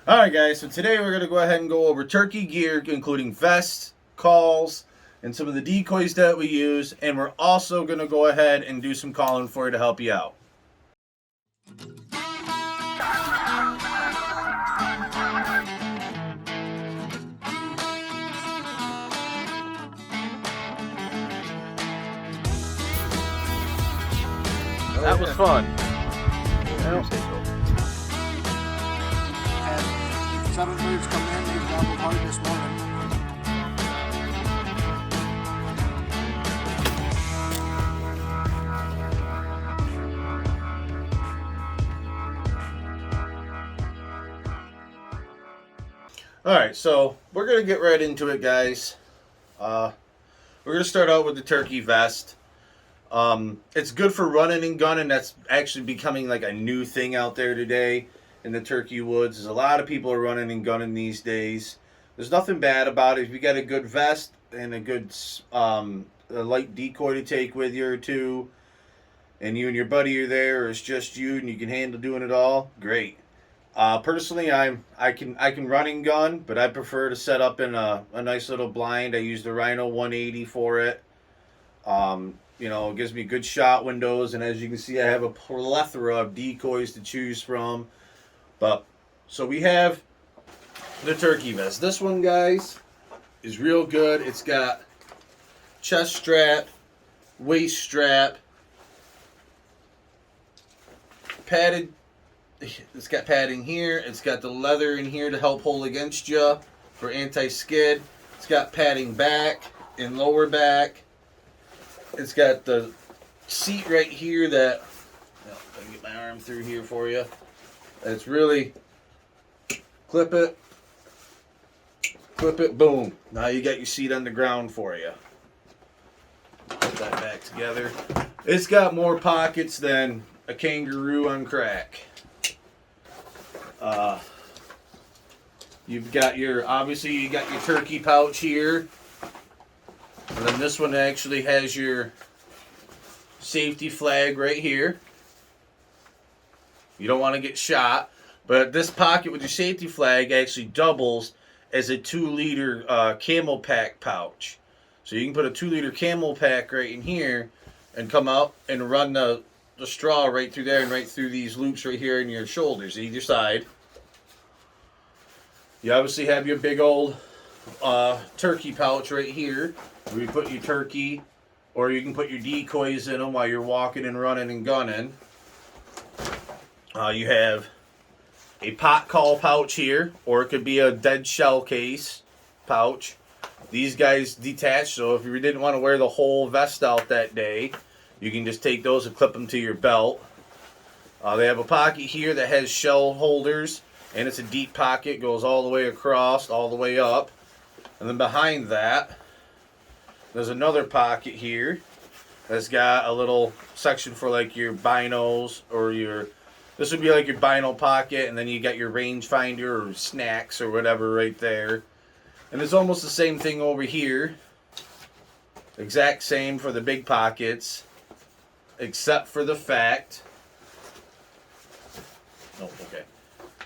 Alright guys, so today we're going to go ahead and go over turkey gear, including vests, calls, and some of the decoys that we use, and we're also going to go ahead and do some calling for you to help you out. That was fun. And 7 birds come in, they gobbled hard this morning. Alright, so we're going to get right into it, guys. We're going to start out with the turkey vest. It's good for running and gunning. That's actually becoming like a new thing out there today in the turkey woods. There's a lot of people are running and gunning these days. There's nothing bad about it. If you got a good vest and a good a light decoy to take with you or two, and you and your buddy are there, or it's just you and you can handle doing it all, great. Personally, I can run and gun, but I prefer to set up in a nice little blind. I use the Rhino 180 for it. It gives me good shot windows, and as you can see, I have a plethora of decoys to choose from. So we have the turkey vest. This one, guys, is real good. It's got chest strap, waist strap, padded. It's got padding here. It's got the leather in here to help hold against you for anti-skid. It's got padding back and lower back. It's got the seat right here that, I can get my arm through here for you. It's really, clip it, boom. Now you got your seat on the ground for you. Put that back together. It's got more pockets than a kangaroo on crack. Obviously you got your turkey pouch here. And then this one actually has your safety flag right here. You don't want to get shot. But this pocket with your safety flag actually doubles as a 2-liter camel pack pouch. So you can put a 2-liter camel pack right in here and come out and run the straw right through there and right through these loops right here in your shoulders, either side. You obviously have your big old turkey pouch right here, where you put your turkey, or you can put your decoys in them while you're walking and running and gunning. You have a pot call pouch here, or it could be a dead shell case pouch. These guys detach, so if you didn't want to wear the whole vest out that day, you can just take those and clip them to your belt. They have a pocket here that has shell holders, and it's a deep pocket, goes all the way across, all the way up. And then behind that, there's another pocket here that's got a little section for like your binos, or this would be like your bino pocket, and then you got your rangefinder or snacks or whatever right there. And it's almost the same thing over here. Exact same for the big pockets, except for the fact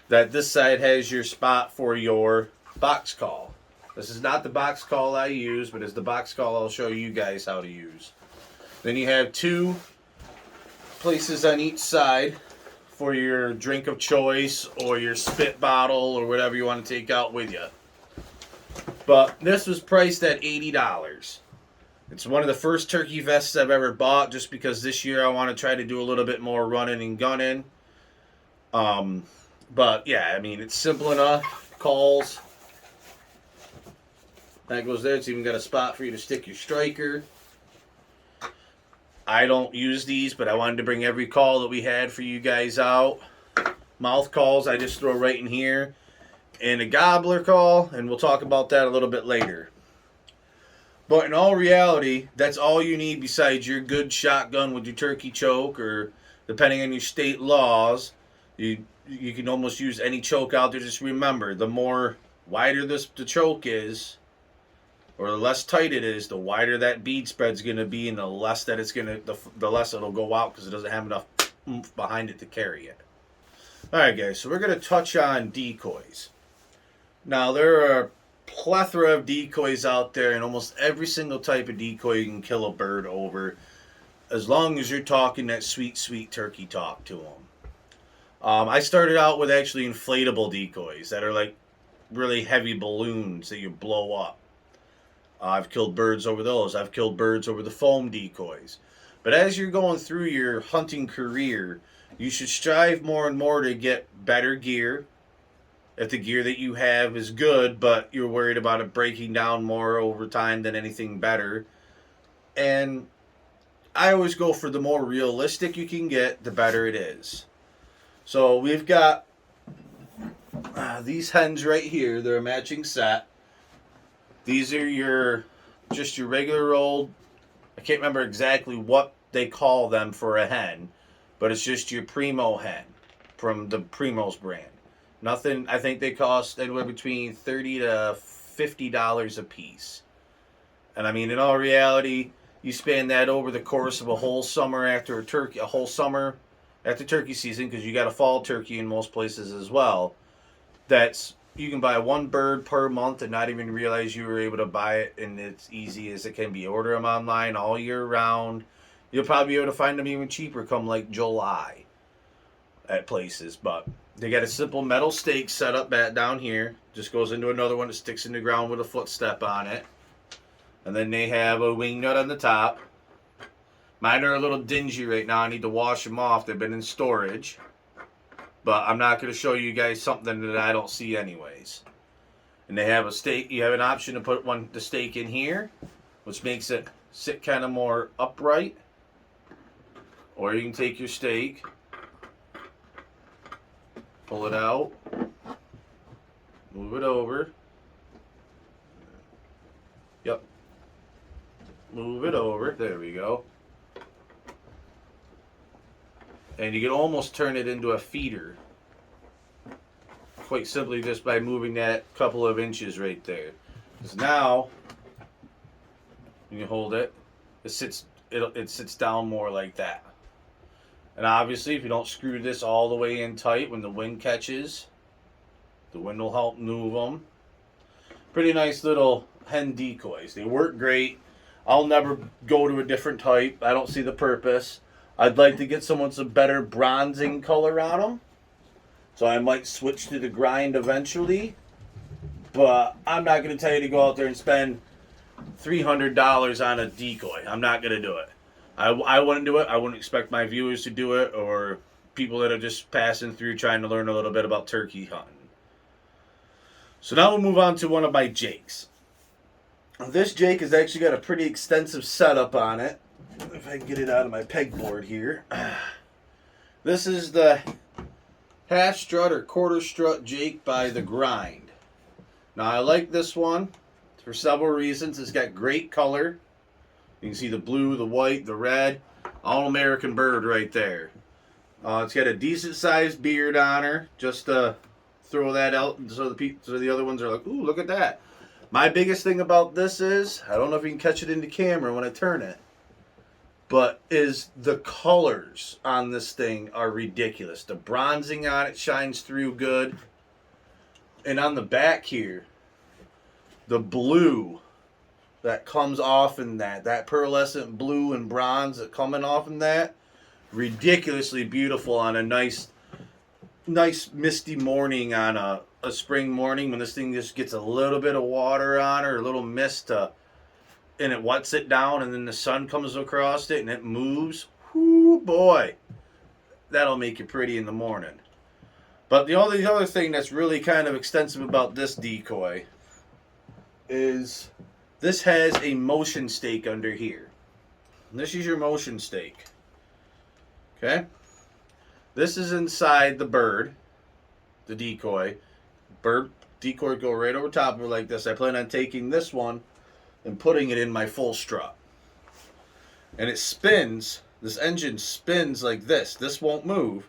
that this side has your spot for your box call. This is not the box call I use, but it's the box call I'll show you guys how to use. Then you have 2 places on each side for your drink of choice or your spit bottle or whatever you want to take out with you. But this was priced at $80. It's one of the first turkey vests I've ever bought, just because this year I want to try to do a little bit more running and gunning. But yeah, I mean, it's simple enough. Calls. That goes there. It's even got a spot for you to stick your striker. I don't use these, but I wanted to bring every call that we had for you guys out. Mouth calls, I just throw right in here. And a gobbler call, and we'll talk about that a little bit later. But in all reality, that's all you need besides your good shotgun with your turkey choke, or depending on your state laws, you can almost use any choke out there. Just remember, the more wider the choke is, or the less tight it is, the wider that bead spread's going to be, and the less that it's going to, the less it'll go out, because it doesn't have enough oomph behind it to carry it. Alright guys, so we're going to touch on decoys. Now there are a plethora of decoys out there, and almost every single type of decoy you can kill a bird over, as long as you're talking that sweet, sweet turkey talk to them. I started out with actually inflatable decoys that are like really heavy balloons that you blow up. I've killed birds over those. I've killed birds over the foam decoys. But as you're going through your hunting career, you should strive more and more to get better gear. If the gear that you have is good, but you're worried about it breaking down more over time than anything better. And I always go for the more realistic you can get, the better it is. So we've got these hens right here. They're a matching set. These are just your regular old, I can't remember exactly what they call them for a hen, but it's just your Primo hen from the Primo's brand. Nothing, I think they cost anywhere between $30 to $50 a piece. And I mean, in all reality, you span that over the course of a whole summer after a whole summer after turkey season, because you got a fall turkey in most places as well. You can buy one bird per month and not even realize you were able to buy it, and it's easy as it can be. Order them online all year round. You'll probably be able to find them even cheaper come like July at places. But they got a simple metal stake set up down here. Just goes into another one that sticks in the ground with a footstep on it. And then they have a wing nut on the top. Mine are a little dingy right now. I need to wash them off. They've been in storage. But I'm not going to show you guys something that I don't see anyways. And they have a stake. You have an option to put the stake in here, which makes it sit kind of more upright. Or you can take your stake, pull it out, move it over. Yep. Move it over. There we go. And you can almost turn it into a feeder. Quite simply just by moving that couple of inches right there. Because now, when you hold it, it sits down more like that. And obviously, if you don't screw this all the way in tight, when the wind catches, the wind will help move them. Pretty nice little hen decoys. They work great. I'll never go to a different type. I don't see the purpose. I'd like to get someone some better bronzing color on them. So I might switch to the grind eventually. But I'm not going to tell you to go out there and spend $300 on a decoy. I'm not going to do it. I wouldn't do it. I wouldn't expect my viewers to do it, or people that are just passing through trying to learn a little bit about turkey hunting. So now we'll move on to one of my jakes. This jake has actually got a pretty extensive setup on it. If I can get it out of my pegboard here. This is the half strut or quarter strut jake by The Grind. Now I like this one for several reasons. It's got great color. You can see the blue, the white, the red. All American bird right there. It's got a decent sized beard on her. Just to throw that out so the other ones are like, ooh, look at that. My biggest thing about this is, I don't know if you can catch it in the camera when I turn it, but is the colors on this thing are ridiculous. The bronzing on it shines through good. And on the back here, the blue that comes off in that pearlescent blue and bronze that coming off in that, ridiculously beautiful on a nice misty morning on a spring morning when this thing just gets a little bit of water on her, a little mist and it wets it down, and then the sun comes across it and it moves. Whoo, boy, that'll make you pretty in the morning. But the only other thing that's really kind of extensive about this decoy is this has a motion stake under here. And this is your motion stake. Okay? This is inside the bird, the decoy. Bird decoy go right over top of it like this. I plan on taking this one and putting it in my full strut. And it spins, this engine spins like this. This won't move,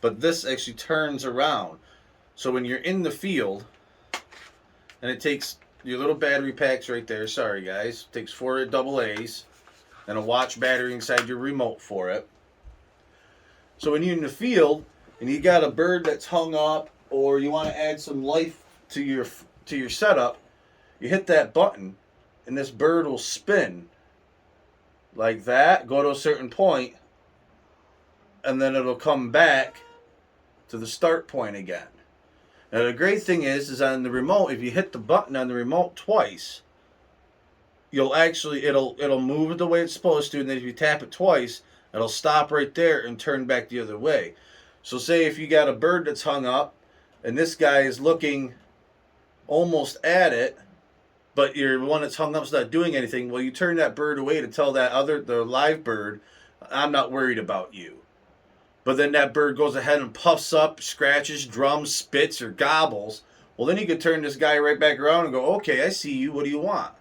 but this actually turns around. So when you're in the field, and it takes your little battery packs right there, sorry guys, it takes 4 AA's, and a watch battery inside your remote for it. So when you're in the field, and you got a bird that's hung up, or you want to add some life to your setup, you hit that button, and this bird will spin like that, go to a certain point, and then it'll come back to the start point again. Now the great thing is on the remote, if you hit the button on the remote twice, it'll move it the way it's supposed to, and then if you tap it twice, it'll stop right there and turn back the other way. So say if you got a bird that's hung up, and this guy is looking almost at it, but your one that's hung up's not doing anything, well, you turn that bird away to tell the live bird, I'm not worried about you. But then that bird goes ahead and puffs up, scratches, drums, spits, or gobbles. Well, then you could turn this guy right back around and go, okay, I see you. What do you want?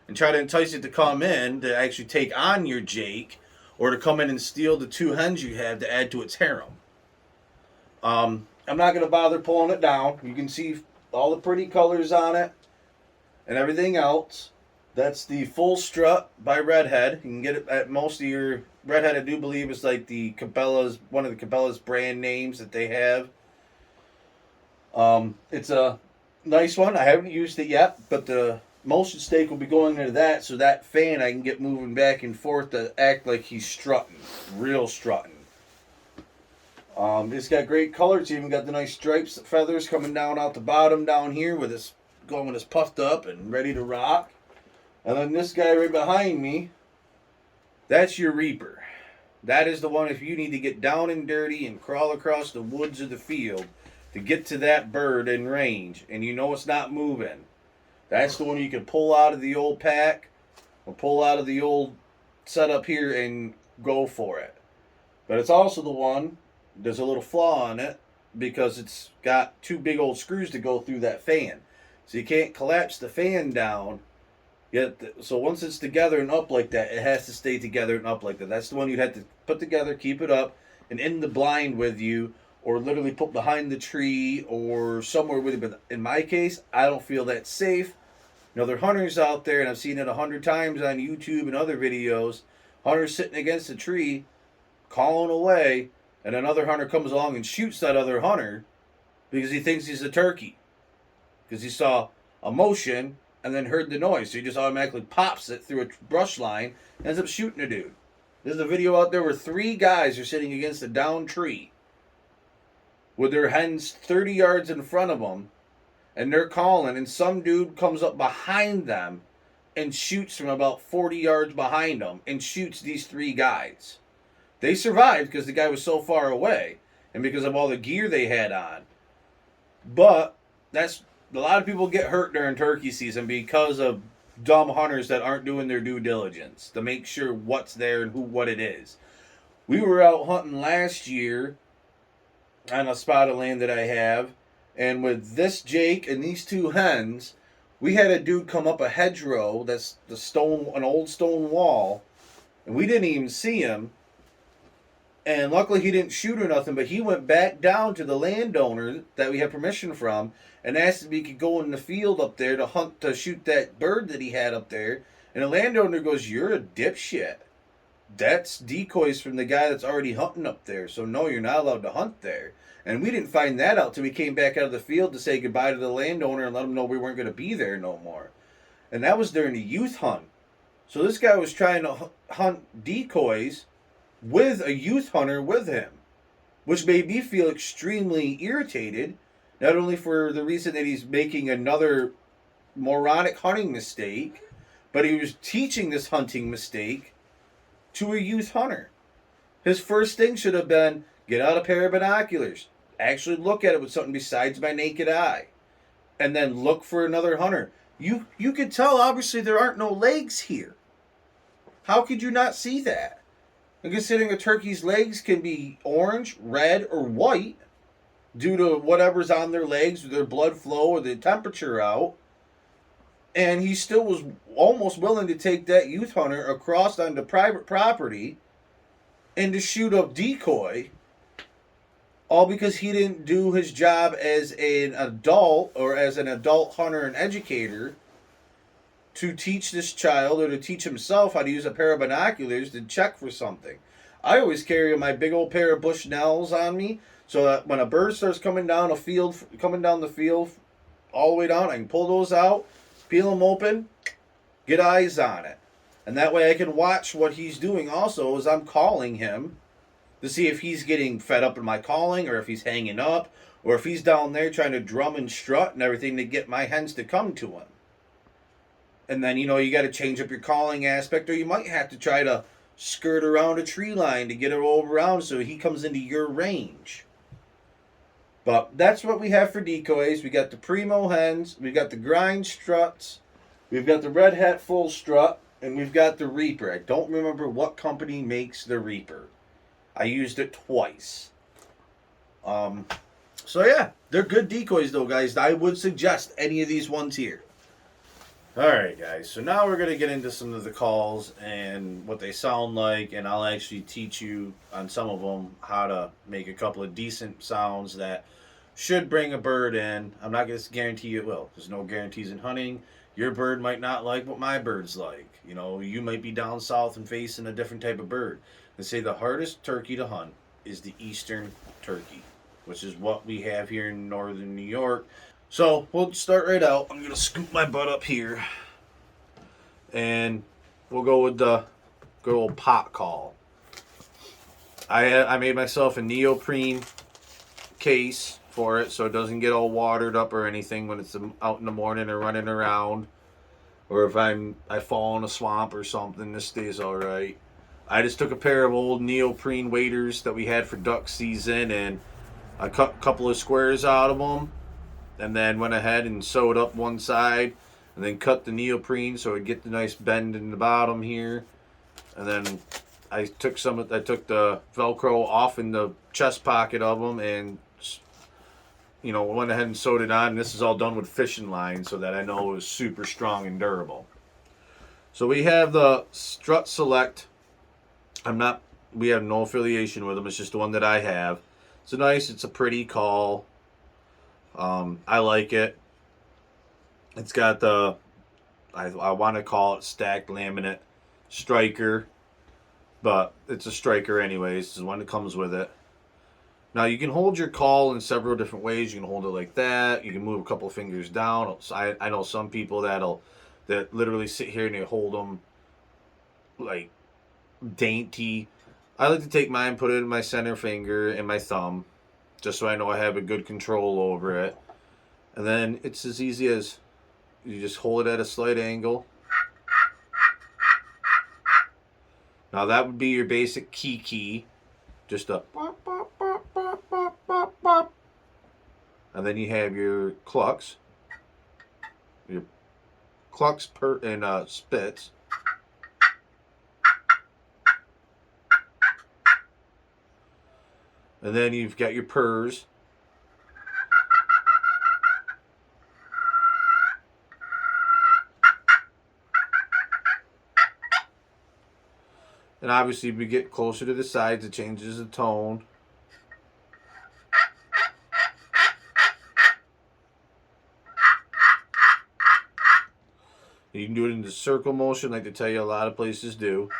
And try to entice it to come in to actually take on your Jake, or to come in and steal the 2 hens you have to add to its harem. I'm not going to bother pulling it down. You can see all the pretty colors on it and everything else. That's the full strut by Redhead. You can get it at most of your Redhead. I do believe is like the Cabela's, one of the Cabela's brand names that they have. It's a nice one. I haven't used it yet, but the motion stake will be going into that, so that fan I can get moving back and forth to act like he's strutting, real strutting. It's got great colors. It's even got the nice stripes, feathers coming down out the bottom down here with this going with this puffed up and ready to rock. And then this guy right behind me, that's your Reaper. That is the one if you need to get down and dirty and crawl across the woods or the field to get to that bird in range, and you know it's not moving. That's the one you can pull out of the old pack or pull out of the old setup here and go for it. But it's also the one, there's a little flaw on it because it's got 2 big old screws to go through that fan. So you can't collapse the fan down. So once it's together and up like that, it has to stay together and up like that. That's the one you'd have to put together, keep it up, and in the blind with you, or literally put behind the tree or somewhere with it. But in my case, I don't feel that safe. You know, there are hunters out there, and I've seen it 100 times on YouTube and other videos. Hunters sitting against a tree, calling away, and another hunter comes along and shoots that other hunter because he thinks he's a turkey. Because he saw a motion and then heard the noise. So he just automatically pops it through a brush line and ends up shooting a dude. There's a video out there where 3 guys are sitting against a downed tree with their hens 30 yards in front of them, and they're calling, and some dude comes up behind them and shoots from about 40 yards behind them and shoots these 3 guys. They survived because the guy was so far away and because of all the gear they had on. But that's a lot of people get hurt during turkey season because of dumb hunters that aren't doing their due diligence to make sure what's there and what it is. We were out hunting last year on a spot of land that I have, and with this Jake and these 2 hens, we had a dude come up a hedgerow, that's an old stone wall, and we didn't even see him. And luckily he didn't shoot or nothing, but he went back down to the landowner that we had permission from and asked if he could go in the field up there to shoot that bird that he had up there. And the landowner goes, "You're a dipshit. That's decoys from the guy that's already hunting up there. So no, you're not allowed to hunt there." And we didn't find that out till we came back out of the field to say goodbye to the landowner and let him know we weren't going to be there no more. And that was during the youth hunt. So this guy was trying to hunt decoys with a youth hunter with him, which made me feel extremely irritated, not only for the reason that he's making another moronic hunting mistake, but he was teaching this hunting mistake to a youth hunter. His first thing should have been, get out a pair of binoculars, actually look at it with something besides my naked eye, and then look for another hunter. You could tell, obviously, there aren't no legs here. How could you not see that? And considering a turkey's legs can be orange, red, or white due to whatever's on their legs, their blood flow, or the temperature out, and he still was almost willing to take that youth hunter across onto private property and to shoot a decoy, all because he didn't do his job as an adult or as an adult hunter and educator to teach this child or to teach himself how to use a pair of binoculars to check for something. I always carry my big old pair of Bushnells on me so that when a bird starts coming down the field, all the way down, I can pull those out, peel them open, get eyes on it. And that way I can watch what he's doing also as I'm calling him to see if he's getting fed up in my calling or if he's hanging up or if he's down there trying to drum and strut and everything to get my hens to come to him. And then, you got to change up your calling aspect, or you might have to try to skirt around a tree line to get it all around so he comes into your range. But that's what we have for decoys. We got the primo hens, we've got the grind struts, we've got the red hat full strut, and we've got the reaper. I don't remember what company makes the reaper. I used it twice. So yeah, they're good decoys though, guys. I would suggest any of these ones here. Alright guys, so now we're going to get into some of the calls and what they sound like, and I'll actually teach you on some of them how to make a couple of decent sounds that should bring a bird in. I'm not going to guarantee it will. There's no guarantees in hunting. Your bird might not like what my bird's like. You might be down south and facing a different type of bird. They say the hardest turkey to hunt is the eastern turkey, which is what we have here in northern New York. So we'll start right out. I'm going to scoop my butt up here. And we'll go with the good old pot call. I made myself a neoprene case for it so it doesn't get all watered up or anything when it's out in the morning or running around. Or if I fall in a swamp or something, this stays alright. I just took a pair of old neoprene waders that we had for duck season and I cut a couple of squares out of them. And then went ahead and sewed up one side and then cut the neoprene so it get the nice bend in the bottom here. And then I took the Velcro off in the chest pocket of them and went ahead and sewed it on. And this is all done with fishing line so that I know it was super strong and durable. So we have the Strut Select. We have no affiliation with them. It's just the one that I have. It's a pretty call. I like it. It's got I want to call it stacked laminate striker, but it's a striker anyways. It's the one that comes with it. Now you can hold your call in several different ways. You can hold it like that. You can move a couple of fingers down. I know some people that literally sit here and they hold them like dainty. I like to take mine, put it in my center finger and my thumb, just so I know I have a good control over it. And then it's as easy as you just hold it at a slight angle. Now that would be your basic key. Just a pop, pop, pop, pop, pop, pop, pop. And then you have your clucks. Your clucks and spits. And then you've got your purrs. And obviously, if we get closer to the sides, it changes the tone. You can do it in the circle motion, like they tell you a lot of places do.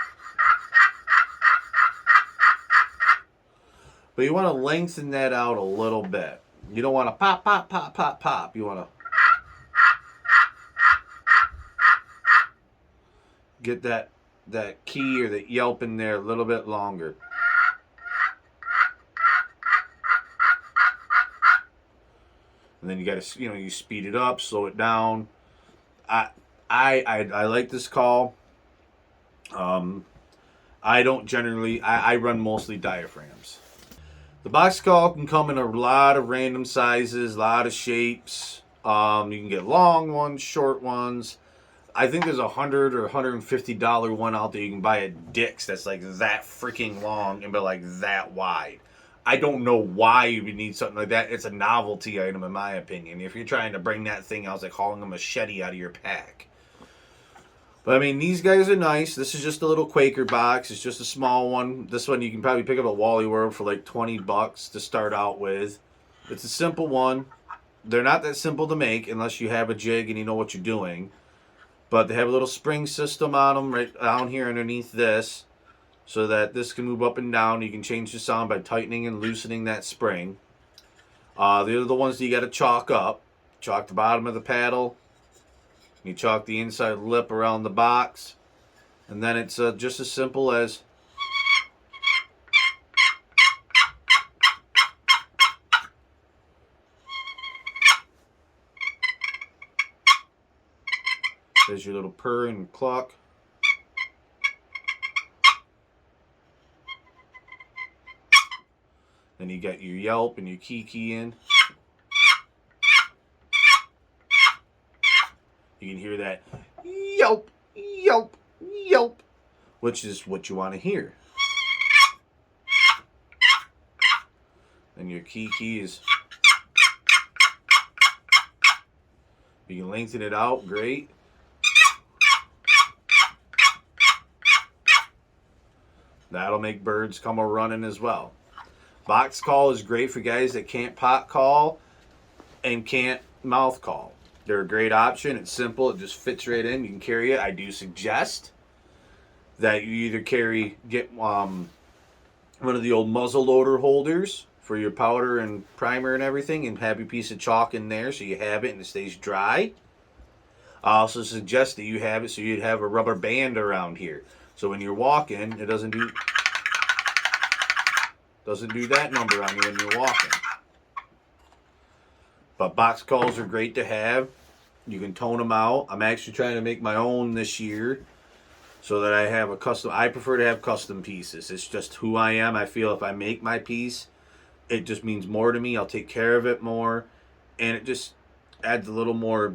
But you want to lengthen that out a little bit. You don't want to pop, pop, pop, pop, pop. You want to get that key or the yelp in there a little bit longer. And then you got to, you speed it up, slow it down. I like this call. I don't generally. I run mostly diaphragms. The box call can come in a lot of random sizes, a lot of shapes. You can get long ones, short ones. I think there's $100 or $150 one out there you can buy at Dick's that's like that freaking long and but like that wide. I don't know why you would need something like that. It's a novelty item in my opinion. If you're trying to bring that thing out, it's like hauling a machete out of your pack. But I mean, these guys are nice. This is just a little Quaker box. It's just a small one. This one you can probably pick up at Wally World for like $20 to start out with. It's a simple one. They're not that simple to make unless you have a jig and you know what you're doing. But they have a little spring system on them right down here underneath this. so that this can move up and down. You can change the sound by tightening and loosening that spring. The other ones that you got to chalk up. Chalk the bottom of the paddle. You chalk the inside lip around the box. And then it's just as simple as there's your little purr and cluck. Then you got your yelp and your kiki in. You can hear that yelp, yelp, yelp, which is what you want to hear. And your kiki is, you can lengthen it out, great. That'll make birds come a running as well. Box call is great for guys that can't pot call and can't mouth call. They're a great option. It's simple. It just fits right in. You can carry it. I do suggest that you either get one of the old muzzle loader holders for your powder and primer and everything, and have your piece of chalk in there so you have it and it stays dry. I also suggest that you have it so you'd have a rubber band around here. So when you're walking, it doesn't do that number on you when you're walking. But box calls are great to have. You can tone them out. I'm actually trying to make my own this year so that I have a custom. I prefer to have custom pieces. It's just who I am. I feel if I make my piece, it just means more to me. I'll take care of it more. And it just adds a little more,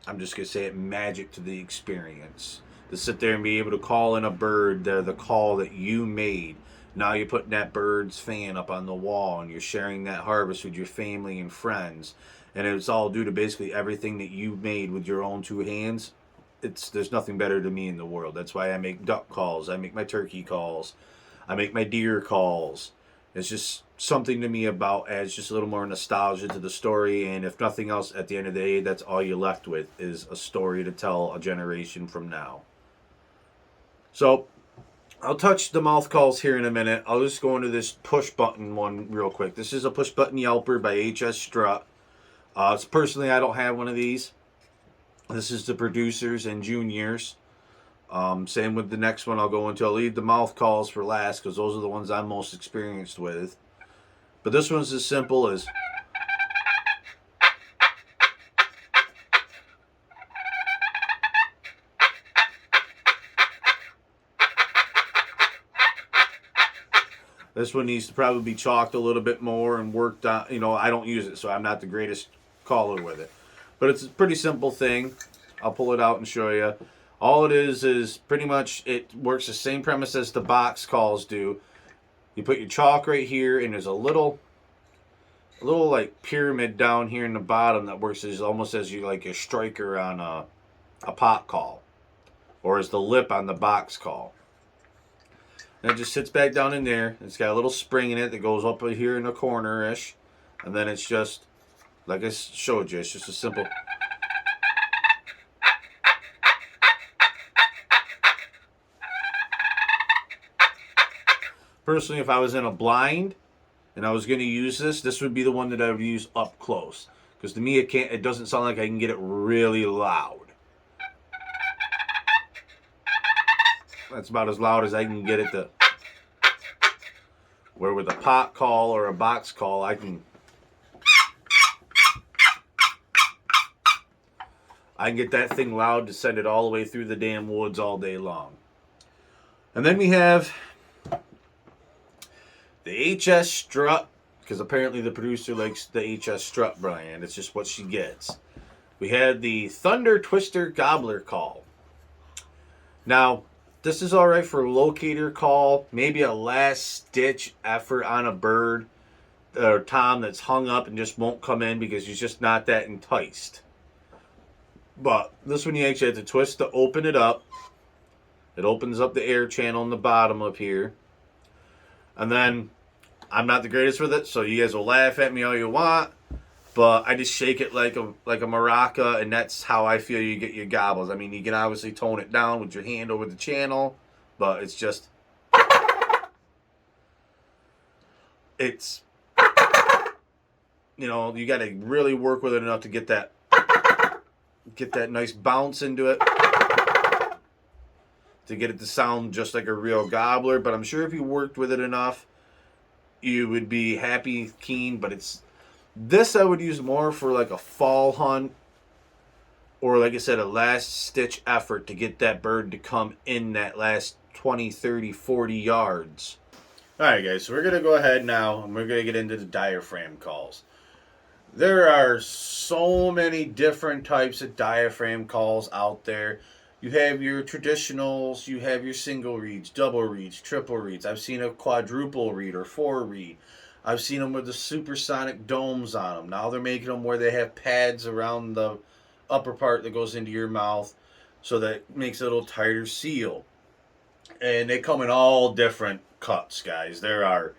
I'm just going to say it, magic to the experience. To sit there and be able to call in a bird, the call that you made. Now you're putting that bird's fan up on the wall and you're sharing that harvest with your family and friends. And it's all due to basically everything that you made with your own two hands. There's nothing better to me in the world. That's why I make duck calls. I make my turkey calls. I make my deer calls. It's just something to me about adds just a little more nostalgia to the story. And if nothing else, at the end of the day, that's all you're left with is a story to tell a generation from now. So I'll touch the mouth calls here in a minute. I'll just go into this push button one real quick. This is a push button yelper by HS Strut. Personally, I don't have one of these. This is the producers and juniors. Same with the next one I'll go into. I'll leave the mouth calls for last because those are the ones I'm most experienced with. But this one's as simple as this one needs to probably be chalked a little bit more and worked on. You know, I don't use it, so I'm not the greatest caller with it. But it's a pretty simple thing. I'll pull it out and show you. All it is pretty much, it works the same premise as the box calls do. You put your chalk right here, and there's a little like pyramid down here in the bottom that works as almost as you like a striker on a pot call, or as the lip on the box call. And it just sits back down in there. It's got a little spring in it that goes up here in the corner-ish. And then it's just, like I showed you, it's just a simple. Personally, if I was in a blind and I was going to use this would be the one that I would use up close. Because to me, it doesn't sound like I can get it really loud. That's about as loud as I can get it to. Where with a pot call or a box call, I can get that thing loud to send it all the way through the damn woods all day long. And then we have the HS Strut, because apparently the producer likes the HS Strut brand. It's just what she gets. We had the Thunder Twister Gobbler Call. Now, this is all right for a locator call, maybe a last-ditch effort on a bird or tom that's hung up and just won't come in because he's just not that enticed. But this one you actually have to twist to open it up. It opens up the air channel in the bottom up here. And then, I'm not the greatest with it, so you guys will laugh at me all you want. But I just shake it like a maraca, and that's how I feel you get your gobbles. I mean, you can obviously tone it down with your hand over the channel, but it's just. it's, you got to really work with it enough to get that nice bounce into it, to get it to sound just like a real gobbler. But I'm sure if you worked with it enough, you would be happy, keen. But this I would use more for like a fall hunt, or like I said, a last stitch effort to get that bird to come in that last 20, 30, 40 yards. All right, guys, so we're going to go ahead now and we're going to get into the diaphragm calls. There are so many different types of diaphragm calls out there. You have your traditionals, you have your single reeds, double reeds, triple reeds. I've seen a quadruple reed or 4-reed. I've seen them with the supersonic domes on them. Now they're making them where they have pads around the upper part that goes into your mouth, so that makes it a little tighter seal. And they come in all different cuts, guys. There are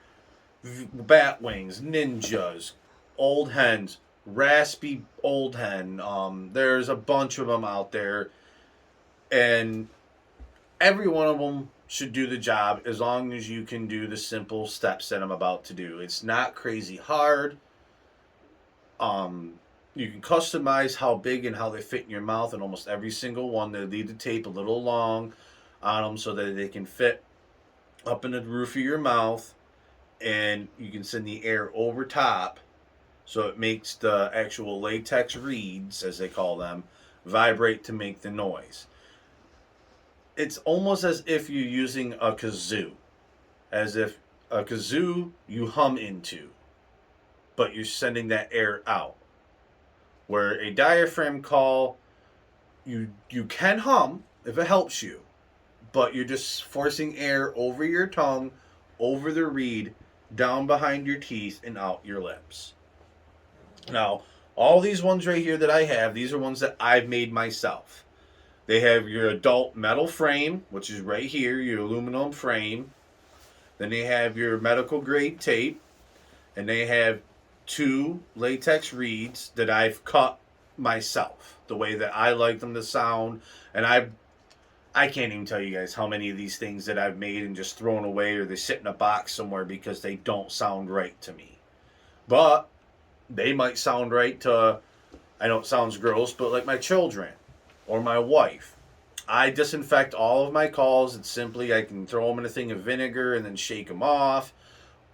bat wings, ninjas, old hens, raspy old hen. There's a bunch of them out there, and every one of them should do the job as long as you can do the simple steps that I'm about to do. It's not crazy hard. You can customize how big and how they fit in your mouth, and almost every single one. They leave the tape a little long on them so that they can fit up in the roof of your mouth, and you can send the air over top, so it makes the actual latex reeds, as they call them, vibrate to make the noise. It's almost as if you're using a kazoo, as if a kazoo you hum into, but you're sending that air out. Where a diaphragm call, you can hum if it helps you, but you're just forcing air over your tongue, over the reed, down behind your teeth, and out your lips. Now, all these ones right here that I have, these are ones that I've made myself. They have your adult metal frame, which is right here, your aluminum frame. Then they have your medical grade tape, and they have 2 latex reeds that I've cut myself the way that I like them to sound. And I can't even tell you guys how many of these things that I've made and just thrown away, or they sit in a box somewhere because they don't sound right to me. But they might sound right to, I know it sounds gross, but like my children or my wife. I disinfect all of my calls. It's simply, I can throw them in a thing of vinegar and then shake them off,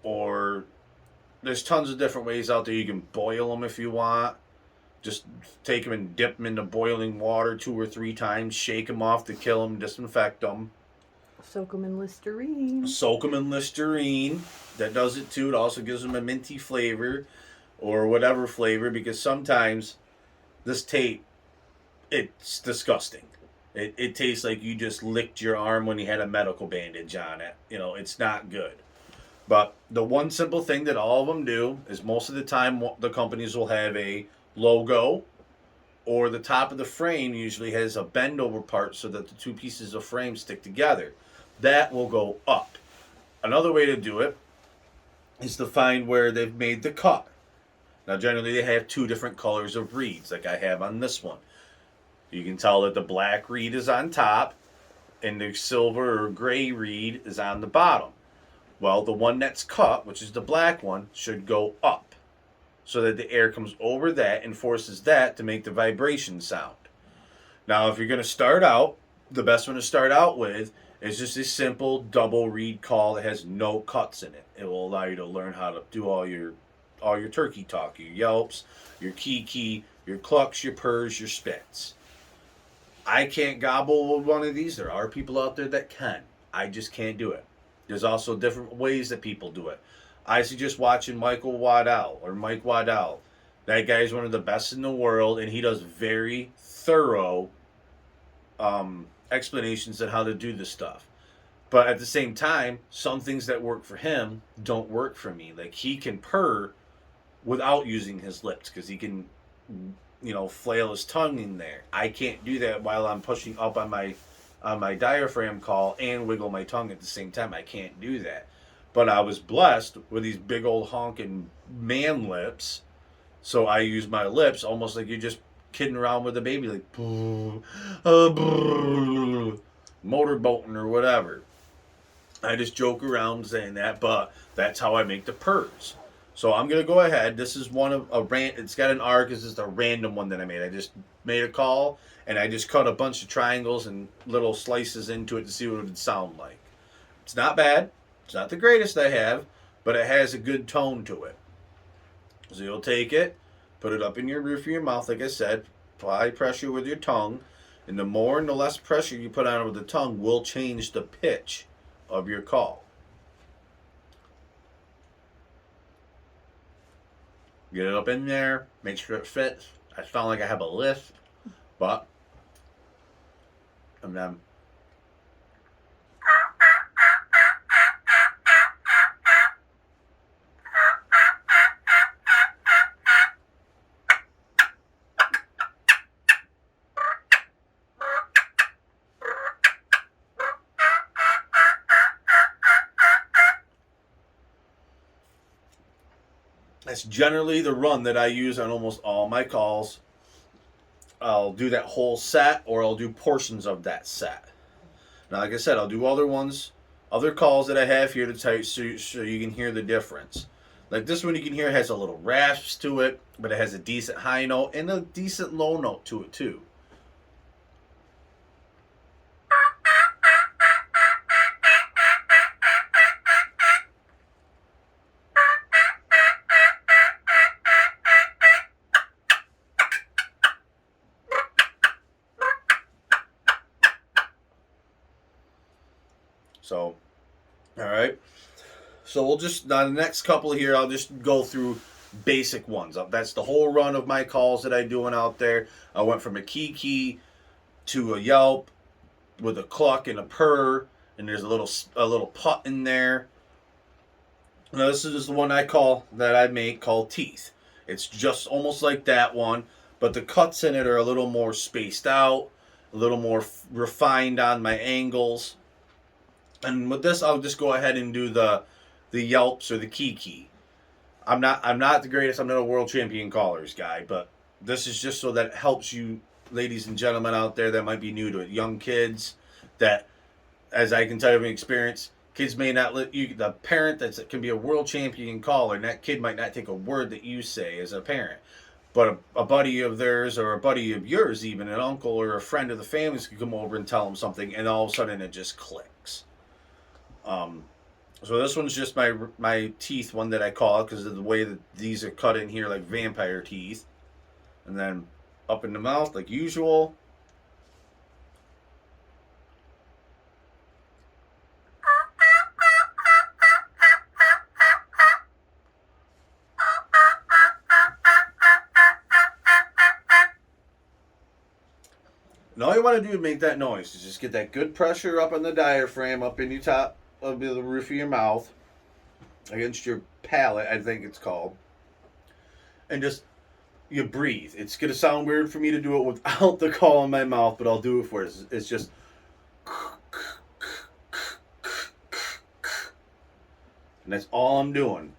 or there's tons of different ways out there. You can boil them if you want. Just take them and dip them into boiling water 2 or 3 times. Shake them off to kill them, disinfect them. Soak them in Listerine. Soak them in Listerine. That does it too. It also gives them a minty flavor or whatever flavor, because sometimes this tape, it's disgusting. It tastes like you just licked your arm when you had a medical bandage on it. It's not good. But the one simple thing that all of them do is, most of the time the companies will have a logo, or the top of the frame usually has a bend over part so that the 2 pieces of frame stick together. That will go up. Another way to do it is to find where they've made the cut. Now generally they have 2 different colors of reeds, like I have on this one. You can tell that the black reed is on top and the silver or gray reed is on the bottom. Well, the one that's cut, which is the black one, should go up, so that the air comes over that and forces that to make the vibration sound. Now, if you're going to start out, the best one to start out with is just a simple double reed call that has no cuts in it. It will allow you to learn how to do all your turkey talk, your yelps, your kiki, your clucks, your purrs, your spits. I can't gobble with one of these. There are people out there that can. I just can't do it. There's also different ways that people do it. I suggest watching Mike Waddell. That guy's one of the best in the world, and he does very thorough explanations on how to do this stuff. But at the same time, some things that work for him don't work for me. Like, he can purr without using his lips, because he can, flail his tongue in there. I can't do that while I'm pushing up on my diaphragm call and wiggle my tongue at the same time. I can't do that. But I was blessed with these big old honking man lips, so I use my lips almost like you're just kidding around with a baby, like motorboating or whatever. I just joke around saying that, but that's how I make the purrs. So I'm gonna go ahead. This is one of a rant. It's got an R because it's a random one that I made. I just made a call and I just cut a bunch of triangles and little slices into it to see what it would sound like. It's not bad. It's not the greatest I have, but it has a good tone to it. So you'll take it, put it up in your roof of your mouth, like I said. Apply pressure with your tongue, and the more and the less pressure you put on it with the tongue will change the pitch of your call. Get it up in there, make sure it fits. I sound like I have a lisp, but and then that's generally the run that I use on almost all my calls. I'll do that whole set or I'll do portions of that set. Now, like I said, I'll do other ones, other calls that I have here to tell you so you can hear the difference. Like this one, you can hear it has a little rasps to it, but it has a decent high note and a decent low note to it too. So, all right. So we'll just, now the next couple here, I'll just go through basic ones. That's the whole run of my calls that I'm doing out there. I went from a key to a yelp with a cluck and a purr, and there's a little putt in there. Now this is the one that I make called teeth. It's just almost like that one, but the cuts in it are a little more spaced out, a little more refined on my angles. And with this, I'll just go ahead and do the yelps or the key. I'm not the greatest. I'm not a world champion callers guy, but this is just so that it helps you, ladies and gentlemen out there that might be new to it, young kids that, as I can tell you from experience, kids may not let you. The parent that can be a world champion caller, and that kid might not take a word that you say as a parent. But a buddy of theirs or a buddy of yours, even an uncle or a friend of the family's could come over and tell them something, and all of a sudden it just clicks. So this one's just my teeth one that I call it because of the way that these are cut in here like vampire teeth. And then up in the mouth like usual. And all you want to do to make that noise is just get that good pressure up on the diaphragm, up in your top of the roof of your mouth, against your palate, I think it's called. And just, you breathe. It's going to sound weird for me to do it without the call in my mouth, but I'll do it for it. It's just... And that's all I'm doing.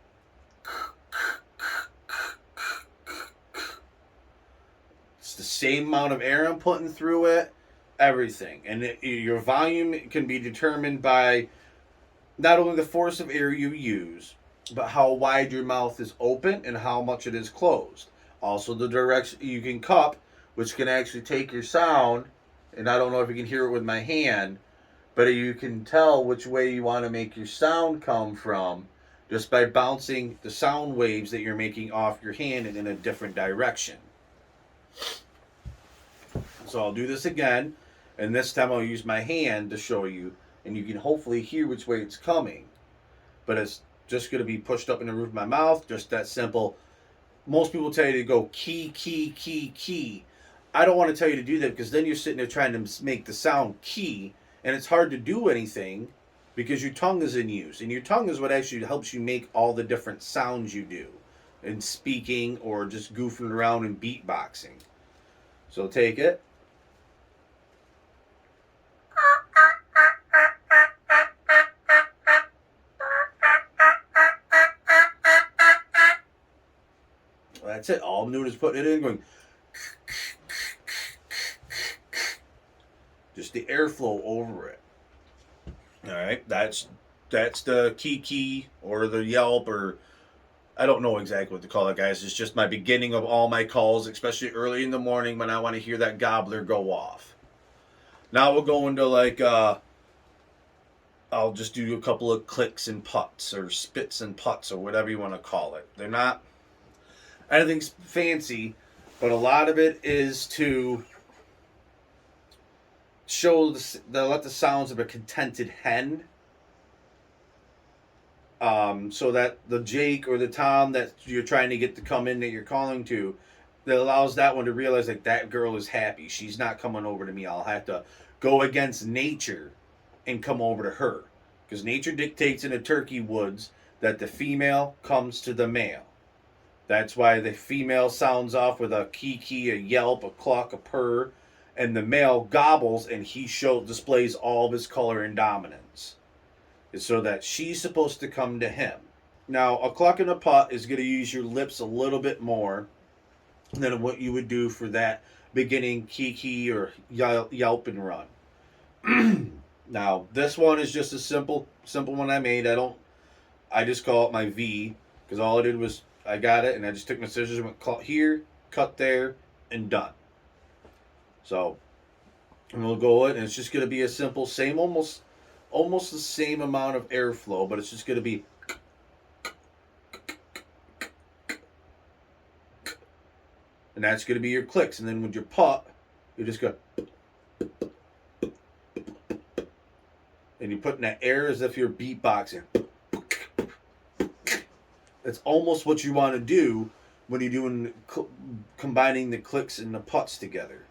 It's the same amount of air I'm putting through it, everything. And your volume can be determined by not only the force of air you use, but how wide your mouth is open and how much it is closed. Also the direction you can cup, which can actually take your sound, and I don't know if you can hear it with my hand, but you can tell which way you want to make your sound come from just by bouncing the sound waves that you're making off your hand and in a different direction. So I'll do this again, and this time I'll use my hand to show you, and you can hopefully hear which way it's coming. But it's just going to be pushed up in the roof of my mouth, just that simple. Most people tell you to go key. I don't want to tell you to do that because then you're sitting there trying to make the sound key, and it's hard to do anything because your tongue is in use. And your tongue is what actually helps you make all the different sounds you do in speaking or just goofing around and beatboxing. So take it. That's it. All I'm doing is putting it in, going. Just the airflow over it. All right, that's That's the kiki or the yelp, or I don't know exactly what to call it, guys. It's just my beginning of all my calls, especially early in the morning when I want to hear that gobbler go off. Now we'll go into like I'll just do a couple of clicks and putts or spits and putts or whatever you want to call it. They're not anything fancy, but a lot of it is to show let the sounds of a contented hen. So that the Jake or the Tom that you're trying to get to come in that you're calling to, that allows that one to realize like that girl is happy. She's not coming over to me. I'll have to go against nature and come over to her. Because nature dictates in the turkey woods that the female comes to the male. That's why the female sounds off with a kiki, a yelp, a cluck, a purr, and the male gobbles and he displays all of his color and dominance. It's so that she's supposed to come to him. Now, a cluck and a putt is going to use your lips a little bit more than what you would do for that beginning kiki or yelp and run. Now, this one is just a simple one I made. I just call it my V, because all I did was I got it and I just took my scissors and went cut here, cut there, and done. So, and we'll go it, and it's just going to be a simple, same almost the same amount of airflow, but it's just going to be, and that's going to be your clicks. And then with your putt, you just go, and you're putting that air as if you're beatboxing. That's almost what you want to do when you're doing combining the clicks and the putts together.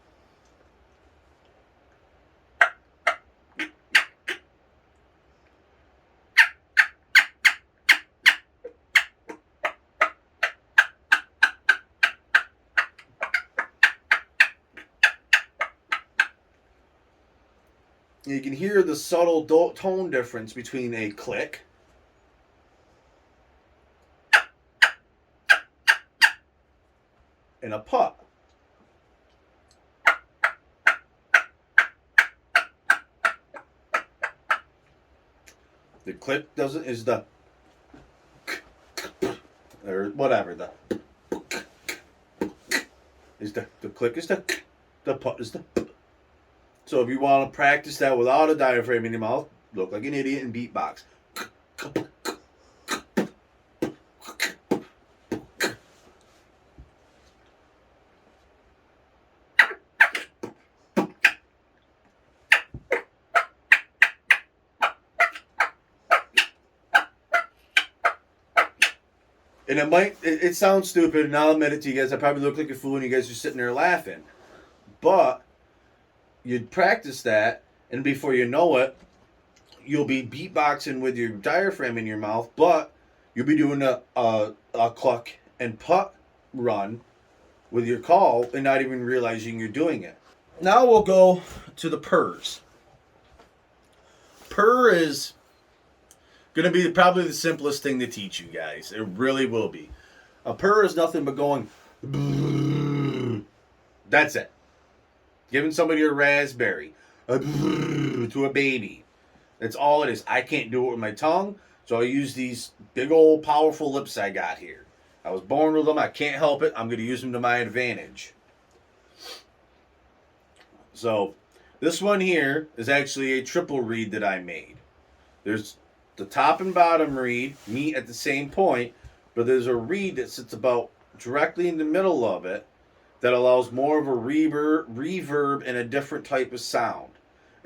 You can hear the subtle tone difference between a click and a putt. The click is the or whatever the click is the putt is the. So if you want to practice that without a diaphragm in your mouth, look like an idiot and beatbox. And it sounds stupid, and I'll admit it to you guys. I probably look like a fool and you guys are sitting there laughing. But you'd practice that, and before you know it, you'll be beatboxing with your diaphragm in your mouth, but you'll be doing a cluck and putt run with your call and not even realizing you're doing it. Now we'll go to the purrs. Purr is going to be probably the simplest thing to teach you guys. It really will be. A purr is nothing but going, that's it. Giving somebody a raspberry to a baby. That's all it is. I can't do it with my tongue, so I use these big old powerful lips I got here. I was born with them. I can't help it. I'm going to use them to my advantage. So this one here is actually a triple reed that I made. There's the top and bottom reed meet at the same point, but there's a reed that sits about directly in the middle of it that allows more of a reverb and a different type of sound.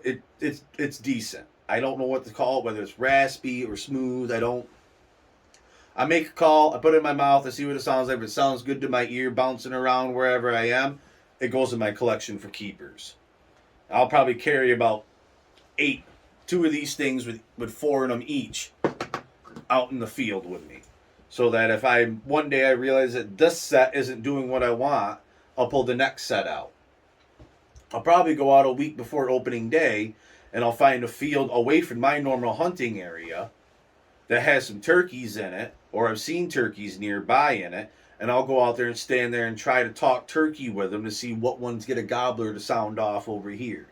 It's decent. I don't know what to call it, whether it's raspy or smooth. I make a call, I put it in my mouth, I see what it sounds like. If it sounds good to my ear, bouncing around wherever I am, it goes in my collection for keepers. I'll probably carry about 2 of these things with 4 in them each out in the field with me. So that if one day I realize that this set isn't doing what I want, I'll pull the next set out. I'll probably go out a week before opening day, and I'll find a field away from my normal hunting area that has some turkeys in it, or I've seen turkeys nearby in it, and I'll go out there and stand there and try to talk turkey with them to see what ones get a gobbler to sound off over here.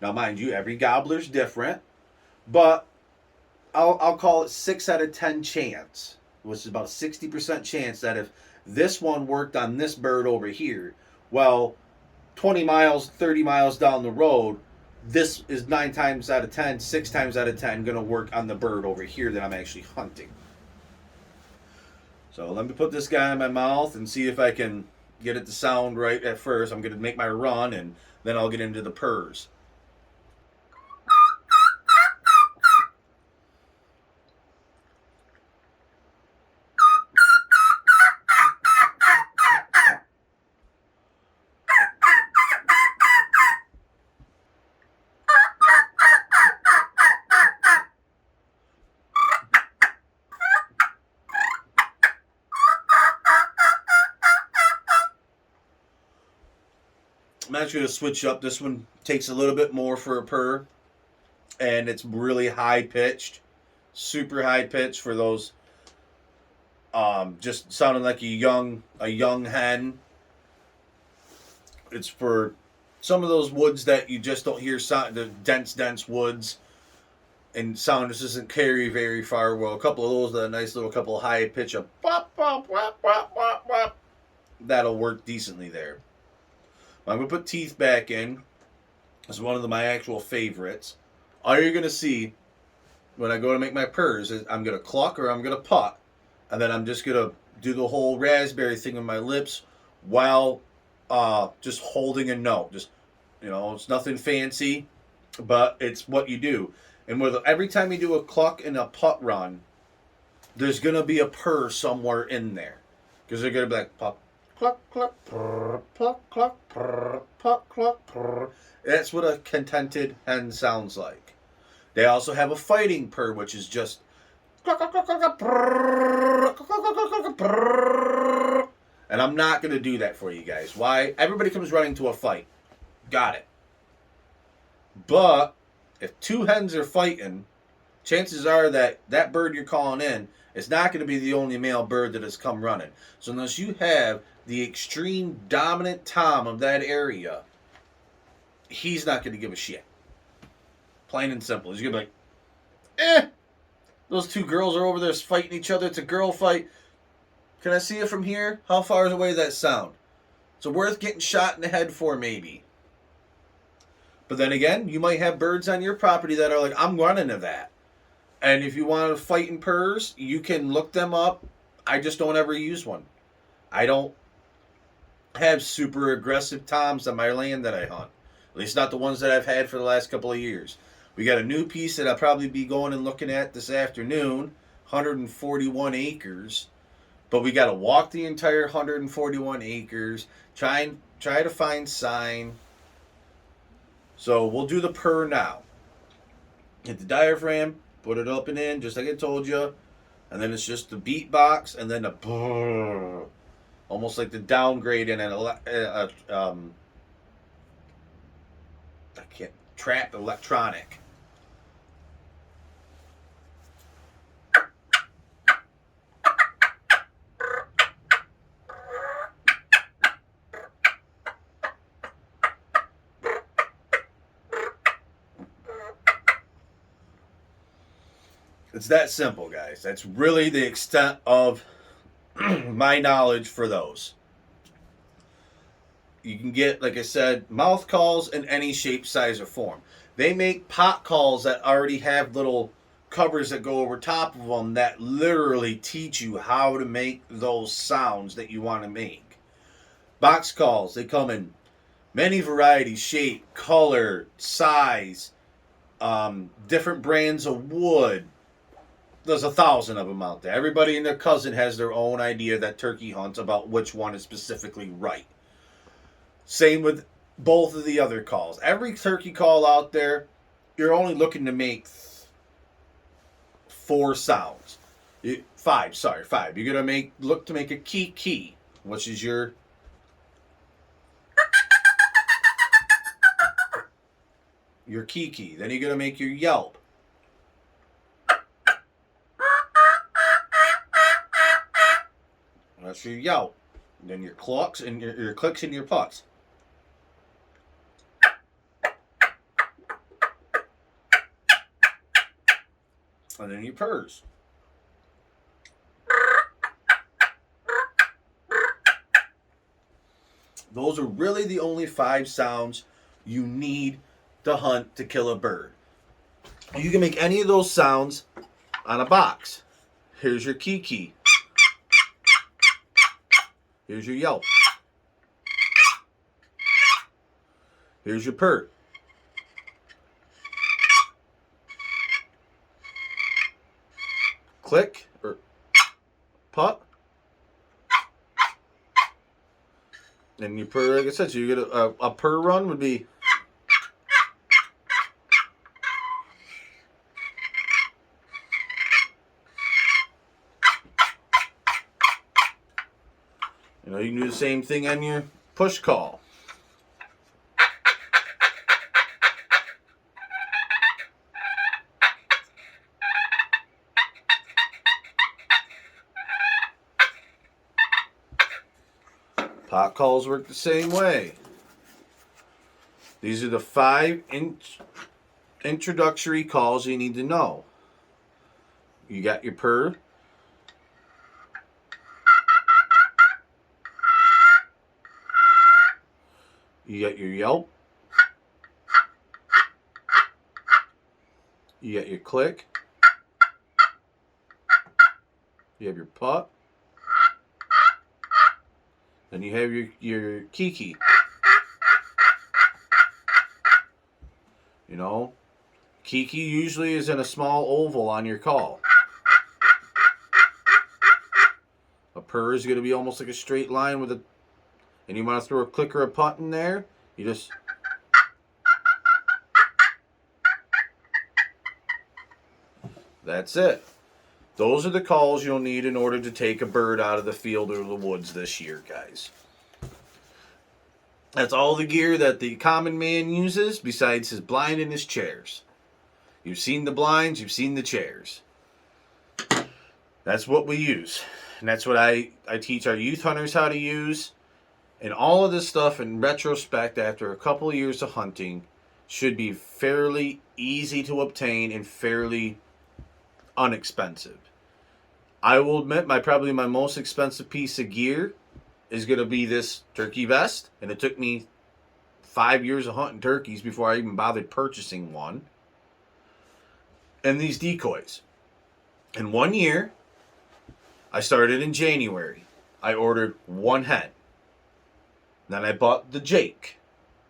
Now, mind you, every gobbler's different, but I'll call it 6 out of 10 chance, which is about a 60% chance that if this one worked on this bird over here, well, 20 miles, 30 miles down the road, this is 9 times out of 10, 6 times out of 10 going to work on the bird over here that I'm actually hunting. So let me put this guy in my mouth and see if I can get it to sound right at first. I'm going to make my run, and then I'll get into the purrs. I'm actually going to switch up. This one takes a little bit more for a purr, and it's really high pitched, super high pitched for those. Just sounding like a young hen. It's for some of those woods that you just don't hear sound, the dense woods, and sound just doesn't carry very far. Well, a couple of those, that nice little couple of high pitch of pop pop wop wop wop wop, that'll work decently there. I'm going to put teeth back in. It's one of my actual favorites. All you're going to see when I go to make my purrs is I'm going to cluck or I'm going to putt. And then I'm just going to do the whole raspberry thing with my lips while just holding a note. Just, it's nothing fancy, but it's what you do. And every time you do a cluck and a putt run, there's going to be a purr somewhere in there. Because they're going to be like, pop, cluck, cluck, purr, pluck, cluck, purr, pluck, cluck, purr. That's what a contented hen sounds like. They also have a fighting purr, which is just cluck, cluck, cluck, cluck, purr, cluck, cluck, cluck, cluck, purr. And I'm not going to do that for you guys. Why? Everybody comes running to a fight. Got it. But if two hens are fighting, chances are that bird you're calling in is not going to be the only male bird that has come running. So unless you have the extreme dominant tom of that area, he's not going to give a shit. Plain and simple. He's going to be like, those two girls are over there fighting each other. It's a girl fight. Can I see it from here? How far away does that sound? It's worth getting shot in the head for, maybe. But then again, you might have birds on your property that are like, I'm running to that. And if you want to fight in purrs, you can look them up. I just don't ever use one. I don't have super aggressive toms on my land that I hunt. At least not the ones that I've had for the last couple of years. We got a new piece that I'll probably be going and looking at this afternoon. 141 acres. But we got to walk the entire 141 acres. Try to find sign. So we'll do the purr now. Hit the diaphragm. Put it up and in, just like I told you. And then it's just the beat box, and then the brrr, almost like the downgrade in I can't, trap electronic. It's that simple, guys. That's really the extent of my knowledge for those. You can get, like I said, mouth calls in any shape, size, or form. They make pot calls that already have little covers that go over top of them that literally teach you how to make those sounds that you want to make. Box calls, they come in many varieties, shape, color, size, different brands of wood. There's 1,000 of them out there. Everybody and their cousin has their own idea that turkey hunts about which one is specifically right. Same with both of the other calls. Every turkey call out there, you're only looking to make 4 sounds. 5. You're gonna look to make a key, which is your key. Then you're gonna make your yelp. That's your yelp. Then your clucks and your clicks and your pucks. And then your purrs. Those are really the only 5 sounds you need to hunt to kill a bird. You can make any of those sounds on a box. Here's your kiki. Here's your yelp. Here's your purr. Click or put. And your purr, like I said, so you get a purr run would be. You know, you can do the same thing on your push call. Pot calls work the same way. These are the 5 introductory calls you need to know. You got your purr. You got your yelp. You got your click. You have your putt. Then you have your kiki. You know, kiki usually is in a small oval on your call. A purr is going to be almost like a straight line with a, and you want to throw a click or a putt in there, you just. That's it. Those are the calls you'll need in order to take a bird out of the field or the woods this year, guys. That's all the gear that the common man uses besides his blind and his chairs. You've seen the blinds, you've seen the chairs. That's what we use. And that's what I teach our youth hunters how to use. And all of this stuff in retrospect after a couple of years of hunting should be fairly easy to obtain and fairly unexpensive. I will admit probably my most expensive piece of gear is going to be this turkey vest, and it took me 5 years of hunting turkeys before I even bothered purchasing one. And these decoys. In 1 year, I started in January. I ordered 1 hen. Then I bought the Jake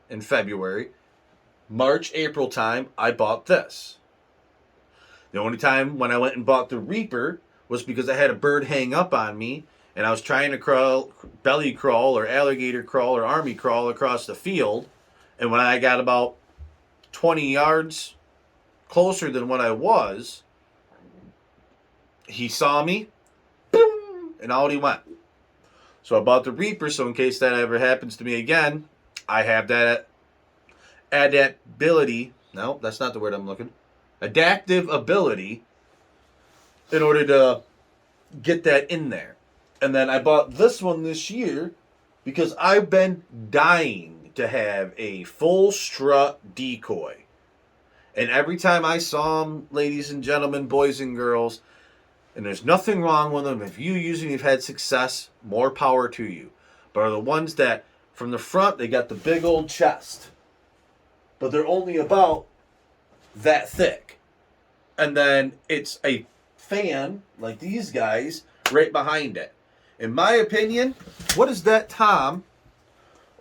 in February. March, April time, I bought this. The only time when I went and bought the Reaper was because I had a bird hang up on me, and I was trying to belly crawl or alligator crawl or army crawl across the field. And when I got about 20 yards closer than what I was, he saw me, boom, and out he went. So I bought the Reaper, so in case that ever happens to me again, I have that adaptability. No, that's not the word I'm looking. Adaptive ability in order to get that in there. And then I bought this one this year because I've been dying to have a full strut decoy. And every time I saw them, ladies and gentlemen, boys and girls, and there's nothing wrong with them. If you use them, you've had success, more power to you. But are the ones that, from the front, they got the big old chest. But they're only about that thick. And then it's a fan, like these guys, right behind it. In my opinion, what is that tom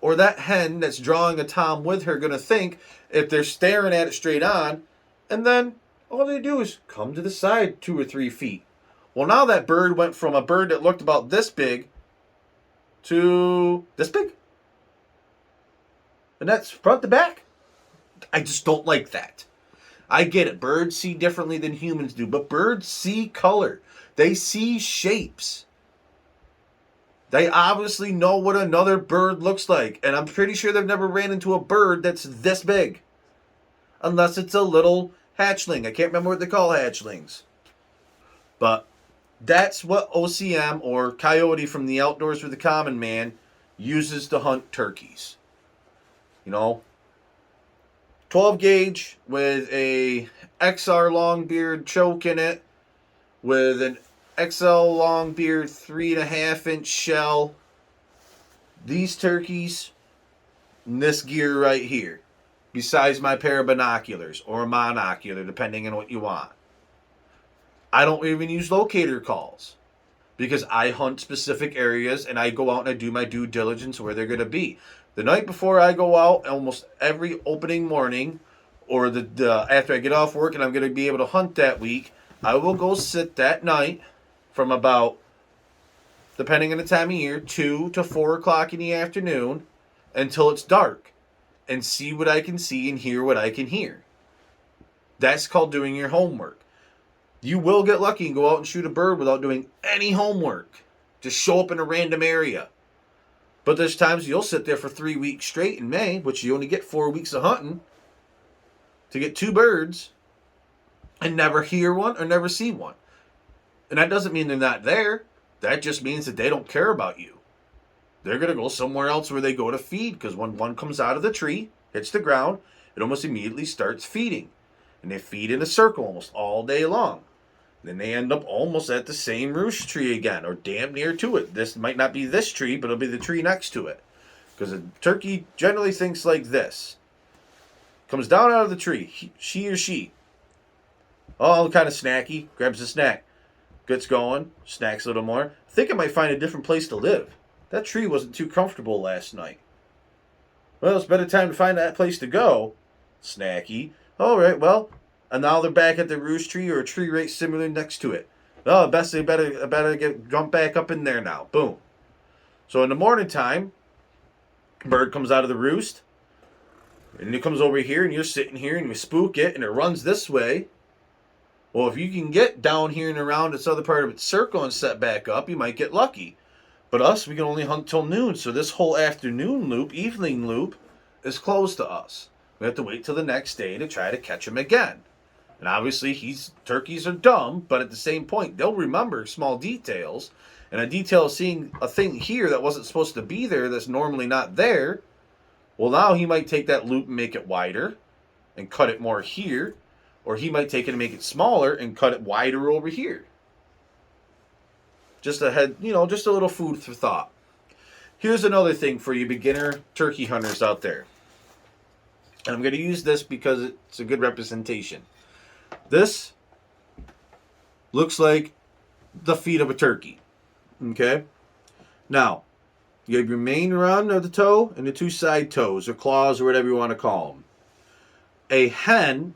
or that hen that's drawing a tom with her going to think if they're staring at it straight on, and then all they do is come to the side 2 or 3 feet? Well, now that bird went from a bird that looked about this big to this big. And that's front to back. I just don't like that. I get it. Birds see differently than humans do, but birds see color. They see shapes. They obviously know what another bird looks like. And I'm pretty sure they've never ran into a bird that's this big. Unless it's a little hatchling. I can't remember what they call hatchlings. But that's what OCM, or Coyote from the Outdoors with the Common Man, uses to hunt turkeys. You know, 12 gauge with a XR long beard choke in it, with an XL long beard 3.5-inch shell. These turkeys, and this gear right here, besides my pair of binoculars or a monocular, depending on what you want. I don't even use locator calls because I hunt specific areas and I go out and I do my due diligence where they're going to be. The night before I go out, almost every opening morning, or the after I get off work and I'm going to be able to hunt that week, I will go sit that night from about, depending on the time of year, 2 to 4 o'clock in the afternoon until it's dark and see what I can see and hear what I can hear. That's called doing your homework. You will get lucky and go out and shoot a bird without doing any homework. Just show up in a random area. But there's times you'll sit there for 3 weeks straight in May, which you only get 4 weeks of hunting, to get 2 birds and never hear one or never see one. And that doesn't mean they're not there. That just means that they don't care about you. They're going to go somewhere else where they go to feed, because when one comes out of the tree, hits the ground, it almost immediately starts feeding. And they feed in a circle almost all day long. Then they end up almost at the same roost tree again, or damn near to it. This might not be this tree, but it'll be the tree next to it. Because a turkey generally thinks like this. Comes down out of the tree, she or she. Oh, kind of snacky, grabs a snack. Gets going, snacks a little more. I think I might find a different place to live. That tree wasn't too comfortable last night. Well, it's better time to find that place to go. Snacky. All right, well, and now they're back at the roost tree or a tree right similar next to it. Oh, best they better jump back up in there now. Boom. So in the morning time, bird comes out of the roost, and it comes over here, and you're sitting here, and you spook it, and it runs this way. Well, if you can get down here and around this other part of its circle and set back up, you might get lucky. But us, we can only hunt till noon, so this whole afternoon loop, evening loop, is closed to us. We have to wait till the next day to try to catch him again. And obviously, turkeys are dumb, but at the same point, they'll remember small details. And a detail of seeing a thing here that wasn't supposed to be there, that's normally not there, well, now he might take that loop and make it wider and cut it more here. Or he might take it and make it smaller and cut it wider over here. Just a little food for thought. Here's another thing for you beginner turkey hunters out there. And I'm going to use this because it's a good representation. This looks like the feet of a turkey. Okay? Now, you have your main run of the toe and the 2 side toes or claws or whatever you want to call them. A hen,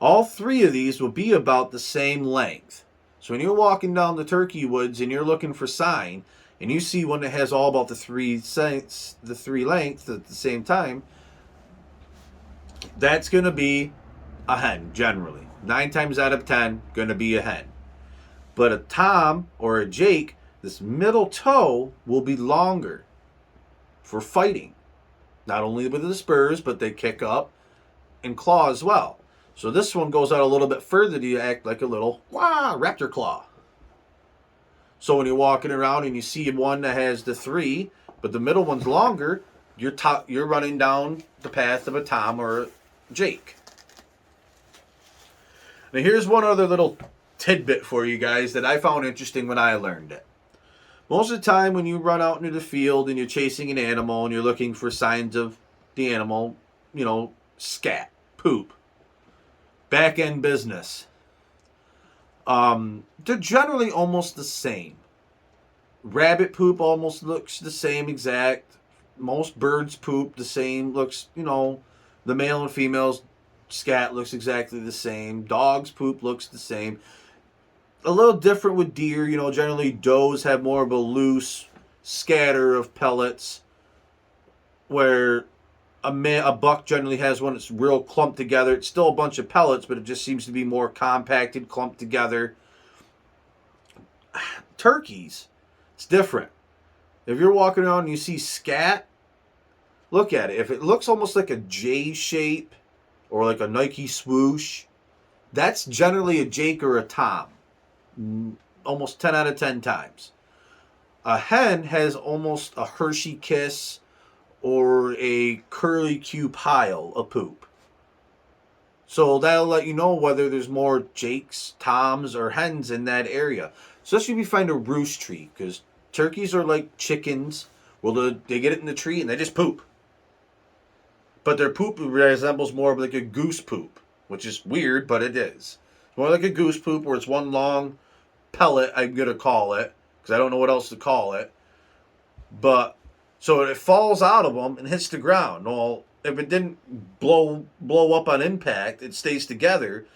all 3 of these will be about the same length. So when you're walking down the turkey woods and you're looking for sign, and you see one that has all about the 3 lengths at the same time, that's going to be a hen, generally. 9 times out of 10, going to be a hen. But a tom or a jake, this middle toe will be longer for fighting. Not only with the spurs, but they kick up and claw as well. So this one goes out a little bit further to act like a little raptor claw. So when you're walking around and you see one that has the 3, but the middle one's longer, you're running down the path of a tom or a jake. Now here's one other little tidbit for you guys that I found interesting when I learned it. Most of the time when you run out into the field and you're chasing an animal and you're looking for signs of the animal, scat, poop, back end business, they're generally almost the same. Rabbit poop almost looks the same exact. Most birds poop the same. Looks, the male and female's scat looks exactly the same. Dogs poop looks the same. A little different with deer. Generally does have more of a loose scatter of pellets, where a buck generally has one that's real clumped together. It's still a bunch of pellets, but it just seems to be more compacted, clumped together. Turkeys, it's different. If you're walking around and you see scat, look at it. If it looks almost like a J shape or like a Nike swoosh, that's generally a jake or a tom. Almost 10 out of 10 times. A hen has almost a Hershey kiss or a curlicue pile of poop. So that'll let you know whether there's more jakes, toms, or hens in that area. Especially if you find a roost tree, because turkeys are like chickens. Well, they get it in the tree and they just poop. But their poop resembles more of like a goose poop, which is weird, but it is. It's more like a goose poop where it's one long pellet, I'm going to call it, because I don't know what else to call it. But, so it falls out of them and hits the ground. Well, if it didn't blow up on impact, it stays together.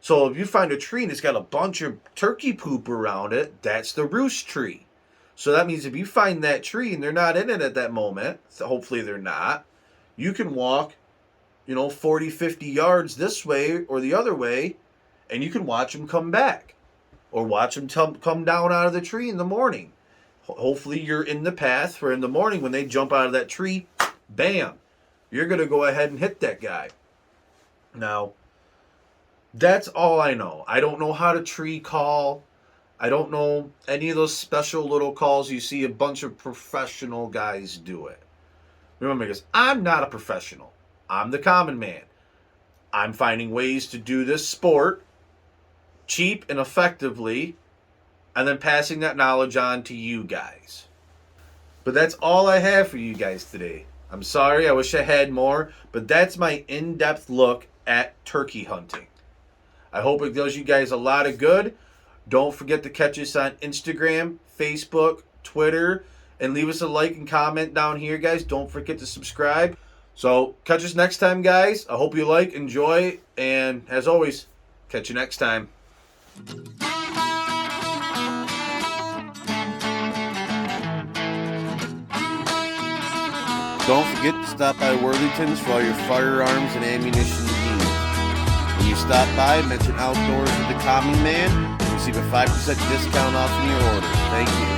So if you find a tree and it's got a bunch of turkey poop around it, that's the roost tree. So that means if you find that tree and they're not in it at that moment, hopefully they're not, you can walk, 40, 50 yards this way or the other way, and you can watch them come back. Or watch them come down out of the tree in the morning. Hopefully you're in the path where in the morning when they jump out of that tree, bam, you're going to go ahead and hit that guy. Now, that's all I know. I don't know how to tree call. I don't know any of those special little calls. You see a bunch of professional guys do it. Remember, because I'm not a professional. I'm the common man. I'm finding ways to do this sport cheap and effectively, and then passing that knowledge on to you guys. But that's all I have for you guys today. I'm sorry, I wish I had more, but that's my in-depth look at turkey hunting. I hope it does you guys a lot of good. Don't forget to catch us on Instagram, Facebook, Twitter, and leave us a like and comment down here, guys. Don't forget to subscribe. So, catch us next time, guys. I hope you enjoy, and as always, catch you next time. Don't forget to stop by Worthington's for all your firearms and ammunition needs. When you stop by, mention Outdoors with the Common Man, and receive a 5% discount off in your order. Thank you.